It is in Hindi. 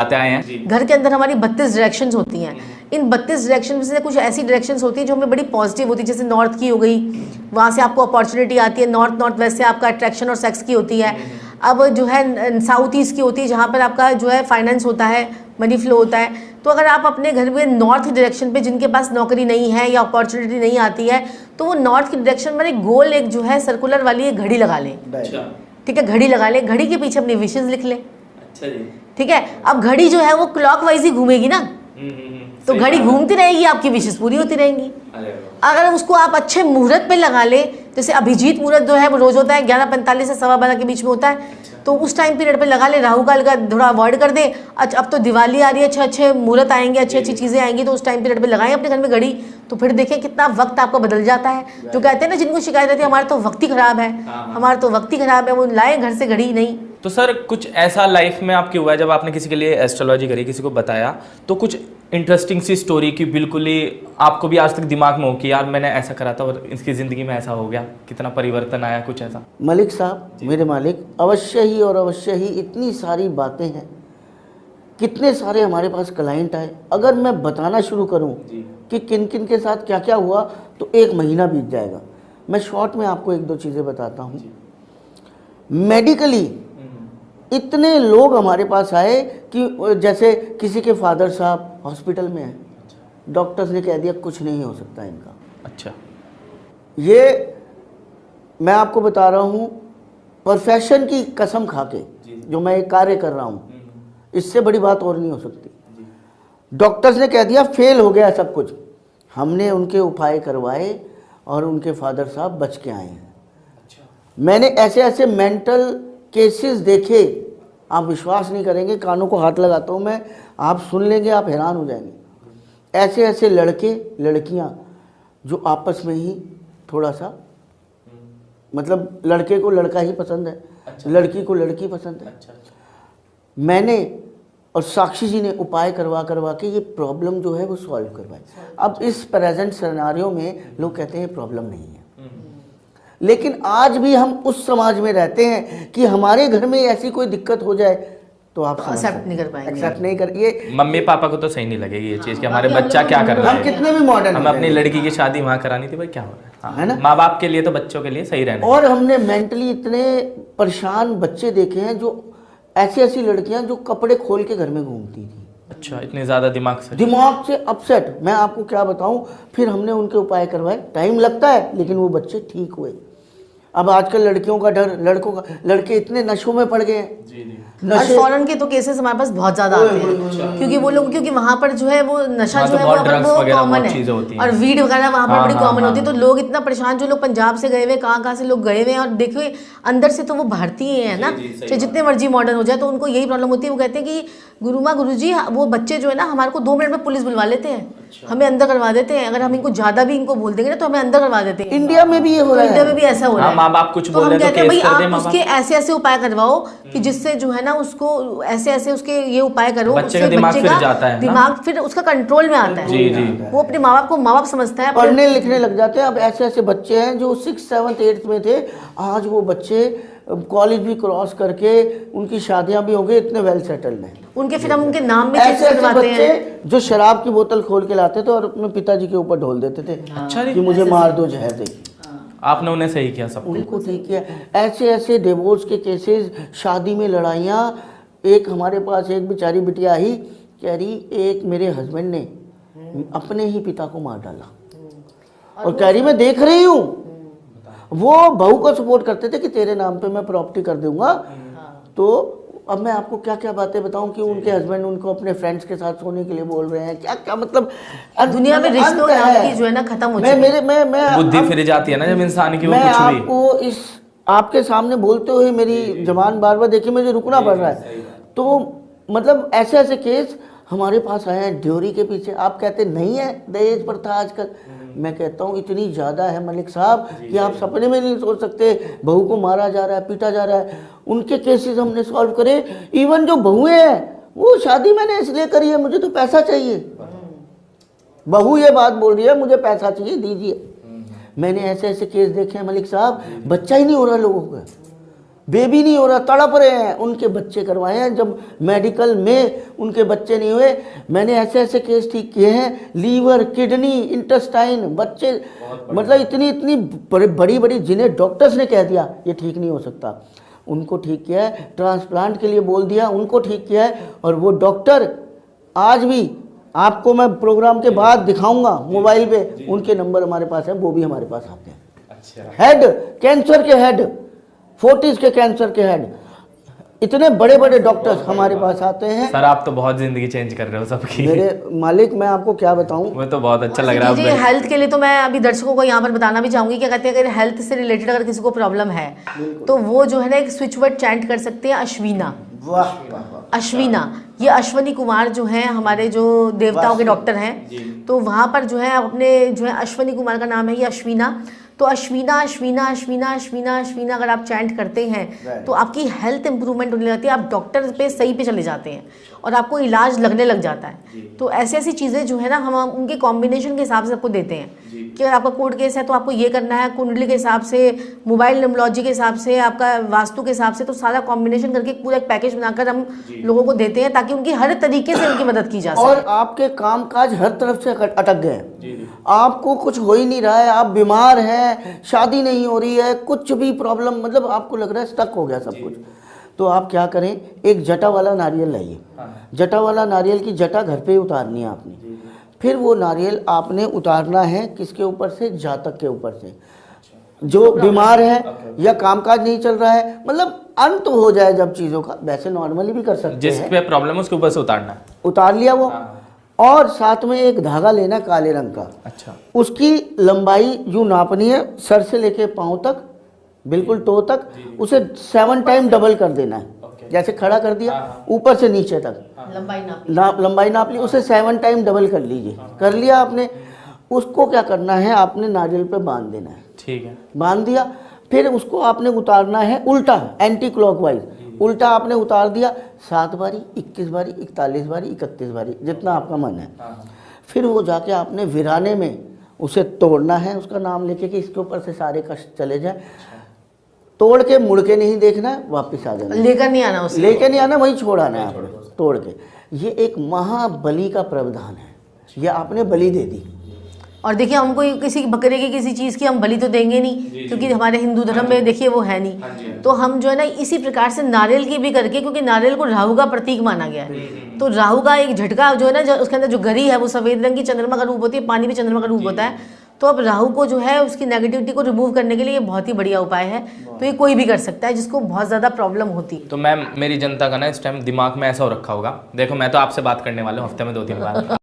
आते आए हैं। घर के अंदर हमारी 32 डायरेक्शंस होती हैं। इन 32 डायरेक्शन में से कुछ ऐसी डायरेक्शंस होती हैं जो हमें बड़ी पॉजिटिव होती है, जैसे नॉर्थ की हो गई, वहाँ से आपको अपॉर्चुनिटी आती है। नॉर्थ वेस्ट से आपका अट्रैक्शन और सेक्स की होती है। अब जो है साउथ ईस्ट की होती है, जहाँ पर आपका जो है फाइनेंस होता है, मनी फ्लो होता है। तो अगर आप अपने घर में नॉर्थ डायरेक्शन पे जिनके पास नौकरी नहीं है या अपॉर्चुनिटी नहीं आती है, तो वो नॉर्थ की डायरेक्शन में एक गोल, एक जो है सर्कुलर वाली एक घड़ी लगा लें। ठीक है, घड़ी लगा लें, घड़ी के पीछे अपनी विशेष लिख लें। अच्छा जी। ठीक है, अब घड़ी जो है वो क्लॉकवाइज ही घूमेगी ना, तो घड़ी घूमती रहेगी, आपकी विशेष पूरी होती रहेंगी। अगर उसको आप अच्छे मुहूर्त पे लगा ले, जैसे अभिजीत मुहूर्त जो है वो रोज होता है 11:45 से 12:15 के बीच में होता है, तो उस टाइम पीरियड पे लगा ले, राहु काल का थोड़ा अवॉइड कर दे। अच्छा, अब तो दिवाली आ रही है, अच्छे अच्छे मुहूर्त आएंगे, अच्छी अच्छी चीज़ें आएंगी, तो उस टाइम पीरियड पे लगाएं अपने घर में घड़ी, तो फिर देखें कितना वक्त आपका बदल जाता है। जो कहते हैं ना, जिनको शिकायत रहती है हमारा तो वक्त ही खराब है, हमारा तो वक्त ही खराब है, वो लाए घर से घड़ी नहीं। तो सर कुछ ऐसा लाइफ में आपकी हुआ है जब आपने किसी के लिए एस्ट्रोलॉजी करी, किसी को बताया, तो कुछ इंटरेस्टिंग सी स्टोरी की बिल्कुल ही आपको भी आज तक दिमाग में हो कि यार मैंने ऐसा करा था और इसकी ज़िंदगी में ऐसा हो गया, कितना परिवर्तन आया, कुछ ऐसा? मलिक साहब, मेरे मालिक, अवश्य ही और अवश्य ही इतनी सारी बातें हैं, कितने सारे हमारे पास क्लाइंट आए। अगर मैं बताना शुरू करूं कि किन किन के साथ क्या क्या हुआ तो 1 महीना बीत जाएगा। मैं शॉर्ट में आपको 1-2 चीज़ें बताता हूं। मेडिकली इतने लोग हमारे पास आए कि जैसे किसी के फादर साहब हॉस्पिटल में हैं, डॉक्टर्स ने कह दिया कुछ नहीं हो सकता इनका। अच्छा, ये मैं आपको बता रहा हूँ प्रोफेशन की कसम खा के, जो मैं एक कार्य कर रहा हूँ, इससे बड़ी बात और नहीं हो सकती। डॉक्टर्स ने कह दिया फेल हो गया सब कुछ, हमने उनके उपाय करवाए और उनके फादर साहब बच के आए हैं। मैंने ऐसे ऐसे मेंटल केसेस देखे, आप विश्वास नहीं करेंगे, कानों को हाथ लगाता हूँ मैं, आप सुन लेंगे, आप हैरान हो जाएंगे। ऐसे ऐसे लड़के लड़कियाँ जो आपस में ही थोड़ा सा, मतलब लड़के को लड़का ही पसंद है, लड़की को लड़की पसंद है। मैंने और साक्षी जी ने उपाय करवा के ये प्रॉब्लम जो है वो सॉल्व करवाई। अब इस प्रेजेंट सिनेरियो में लोग कहते हैं प्रॉब्लम नहीं है, लेकिन आज भी हम उस समाज में रहते हैं कि हमारे घर में ऐसी कोई दिक्कत हो जाए तो आप एक्सेप्ट नहीं कर पाएंगे, एक्सेप्ट नहीं कर, ये मम्मी पापा को तो सही नहीं लगेगी ये चीज़ कि हमारे बच्चा क्या कर रहा है। हम कितने भी मॉडर्न, हम अपनी लड़की की शादी वहाँ करानी थी, भाई क्या हो रहा है ना, माँ बाप के लिए तो बच्चों के लिए सही रहना। और हमने मेंटली इतने परेशान बच्चे देखे हैं, जो ऐसी ऐसी लड़कियां जो कपड़े खोल के घर में घूमती थी। अच्छा, इतने ज़्यादा दिमाग से अपसेट, मैं आपको क्या बताऊं। फिर हमने उनके उपाय करवाए, टाइम लगता है लेकिन वो बच्चे ठीक हुए। अब आजकल लड़कियों का डर, लड़कों का, लड़के इतने नशों में पड़ गए हैं। और फॉरेन के तो केसेस हमारे पास बहुत ज्यादा आते हैं, क्योंकि वो लोग, क्योंकि वहाँ पर जो है वो नशा जो है वो कॉमन है, और वीड वगैरह वहाँ पर बड़ी कॉमन होती है। तो लोग इतना परेशान, जो लोग पंजाब से गए हुए, कहाँ से लोग गए हुए हैं, और देखिए अंदर से तो वो भारतीय है ना, चाहे जितने मर्जी मॉडर्न हो जाए, तो उनको यही प्रॉब्लम होती है। वो कहते हैं कि गुरुजी, वो बच्चे जो है ना, हमारे को 2 मिनट में पुलिस बुलवा लेते हैं, हमें अंदर करवा देते हैं। अगर हम इनको ज्यादा भी इनको बोल देंगे ना तो हमें अंदर करवा देते हैं। इंडिया में भी ये हो रहा है, इंडिया में भी ऐसा हो रहा है। माँ बाप कुछ बोल रहे तो भाई आप उसके ऐसे ऐसे उपाय करवाओ कि जिससे जो है ना उसको ऐसे ऐसे उसके ये उपाय करो, बच्चे का दिमाग फिर जाता है, दिमाग फिर उसका कंट्रोल में आता है। जी जी, वो अपने माँ बाप को माँ बाप समझता है, पढ़ने लिखने लग जाते हैं। अब ऐसे ऐसे बच्चे हैं जो 6th 7th 8th में थे, आज वो बच्चे कॉलेज भी क्रॉस करके उनकी शादियां भी हो गई, इतने वेल सेटल्ड हैं उनके। फिर हम उनके नाम भी ऐसे ऐसे बच्चे जो शराब की बोतल खोल के लाते थे और अपने पिताजी के ऊपर ढोल देते थे। अच्छा, कि मुझे मार दो, जहर दे। आपने उन्हें सही किया, सब उनको सही किया। ऐसे ऐसे डिवोर्स के केसेस, शादी में लड़ाइयाँ। एक हमारे पास एक बेचारी बिटिया आई, कह रही एक मेरे हस्बैंड ने अपने ही पिता को मार डाला, और कह रही मैं देख रही हूँ। वो बहू को सपोर्ट करते थे कि तेरे नाम पे मैं प्रॉपर्टी कर दूंगा। तो अब मैं आपको क्या क्या बातें बताऊं कि उनके हस्बैंड उनको अपने फ्रेंड्स के साथ सोने के लिए बोल रहे हैं, क्या क्या, मतलब दुनिया में रिश्तों की जो है ना खत्म हो चुकी है। मैं बुद्धि फिर जाती है ना जब इंसान की, वो मैं कुछ भी। आपको इस आपके सामने बोलते हुए मेरी जबान बार बार देखिए मुझे रुकना पड़ रहा है। तो मतलब ऐसे ऐसे केस हमारे पास आए हैं ड्योरी के पीछे। आप कहते नहीं है दहेज प्रथा आजकल, मैं कहता हूँ इतनी ज़्यादा है मलिक साहब कि आप सपने में नहीं सोच सकते। बहू को मारा जा रहा है, पीटा जा रहा है, उनके केसेस हमने सॉल्व करे। इवन जो बहुएं हैं, वो शादी मैंने इसलिए करी है, मुझे तो पैसा चाहिए। बहू ये बात बोल रही है मुझे पैसा चाहिए, दीजिए। मैंने ऐसे ऐसे केस देखे हैं मलिक साहब, बच्चा ही नहीं हो रहा लोगों का, बेबी नहीं हो रहा, तड़प रहे हैं, उनके बच्चे करवाए हैं। जब मेडिकल में उनके बच्चे नहीं हुए, मैंने ऐसे ऐसे केस ठीक किए हैं, लीवर, किडनी, इंटेस्टाइन, बच्चे, मतलब इतनी इतनी बड़ी बड़ी जिन्हें डॉक्टर्स ने कह दिया ये ठीक नहीं हो सकता, उनको ठीक किया है। ट्रांसप्लांट के लिए बोल दिया, उनको ठीक किया है। और वो डॉक्टर आज भी आपको मैं प्रोग्राम के बाद दिखाऊंगा मोबाइल पे, उनके नंबर हमारे पास है, वो भी हमारे पास आते हैं। अच्छा। हेड कैंसर के हेड, 40s के कैंसर के हेड, इतने बड़े बड़े डॉक्टर्स हमारे पास आते हैं। सर आप तो बहुत जिंदगी चेंज कर रहे हो सबकी। मेरे मालिक, मैं आपको क्या बताऊं, वो तो बहुत अच्छा लग रहा है। जी, हेल्थ के लिए तो मैं अभी दर्शकों को यहाँ पर बताना भी चाहूंगी, क्या कहते हैं, अगर हेल्थ से रिलेटेड अगर किसी को प्रॉब्लम है तो वो जो है ना एक स्विच वर्ड चैंट कर सकते हैं, अश्विना। वाह, अश्विना, ये अश्वनी कुमार जो हैं हमारे जो देवताओं के डॉक्टर हैं, तो वहाँ पर जो है अपने जो है अश्वनी कुमार का नाम है ये अश्विना। तो अश्विना अश्विना अश्विना अश्विना अश्विना अगर आप चैंट करते हैं तो आपकी हेल्थ इंप्रूवमेंट होने लगती है, आप डॉक्टर पे सही पे चले जाते हैं और आपको इलाज लगने लग जाता है। तो ऐसी ऐसी चीज़ें जो है ना हम उनके कॉम्बिनेशन के हिसाब से आपको देते हैं कि अगर आपका कोर्ट केस है तो आपको ये करना है, कुंडली के हिसाब से, मोबाइल न्यूमरोलॉजी के हिसाब से, आपका वास्तु के हिसाब से, तो सारा कॉम्बिनेशन करके पूरा एक पैकेज बनाकर हम लोगों को देते हैं ताकि उनकी हर तरीके से उनकी मदद की जा सके। और आपके कामकाज हर तरफ से अटक गए, आपको कुछ हो ही नहीं रहा है, आप बीमार हैं, शादी नहीं हो रही है, कुछ भी प्रॉब्लम, मतलब आपको लग रहा है स्टक हो गया सब कुछ, तो आप क्या करें, एक जटा वाला नारियल लाइए। जटा वाला नारियल की जटा घर पे ही उतारनी है आपने। फिर वो नारियल आपने उतारना है किसके ऊपर से, जातक के ऊपर से, जो बीमार है या कामकाज नहीं चल रहा है, मतलब अंत हो जाए जब चीज़ों का। वैसे नॉर्मली भी कर सकते हैं, जिस पे प्रॉब्लम है उसके ऊपर से उतारना है। उतार लिया वो, और साथ में एक धागा लेना काले रंग का। अच्छा। उसकी लंबाई यूँ नापनी है, सर से लेके पाँव तक, बिल्कुल टो तक, उसे 7 टाइम डबल कर देना है। जैसे खड़ा कर दिया, ऊपर से नीचे तक लंबाई नाप ली, उसे 7 टाइम डबल कर लीजिए। कर लिया आपने, उसको क्या करना है, आपने नारियल पे बांध देना है। ठीक है, बांध दिया। फिर उसको आपने उतारना है उल्टा, एंटी क्लॉकवाइज, उल्टा आपने उतार दिया 7 बारी, 21 बारी, 41 बारी, 31 बारी, जितना आपका मन है। फिर वो जाके आपने वीराने में उसे तोड़ना है, उसका नाम लेके कि इसके ऊपर से सारे कष्ट चले जाए। तोड़ के मुड़ के नहीं देखना है, वापस आ जाना, लेकर नहीं आना, उसे लेकर नहीं आना, वहीं छोड़ आना है आपने तोड़ के। ये एक महाबली का प्रावधान है, ये आपने बलि दे दी। और देखिए हमको किसी बकरे की किसी चीज़ की हम बलि तो देंगे नहीं, क्योंकि हमारे हिंदू धर्म में देखिए वो है नहीं। तो हम जो है ना इसी प्रकार से नारियल की भी करके, क्योंकि नारियल को राहु का प्रतीक माना गया है, तो राहु का एक झटका जो है ना, उसके अंदर जो गरी है वो सफ़ेद रंग की चंद्रमा का रूप होती है, पानी भी चंद्रमा का रूप होता है। तो अब राहु को जो है उसकी नेगेटिविटी को रिमूव करने के लिए ये बहुत ही बढ़िया उपाय है। तो ये कोई भी कर सकता है जिसको बहुत ज़्यादा प्रॉब्लम होती। तो मैम मेरी जनता का ना इस टाइम दिमाग में ऐसा हो रखा होगा, देखो मैं तो आपसे बात करने वाला हूँ हफ्ते में 2-3 बार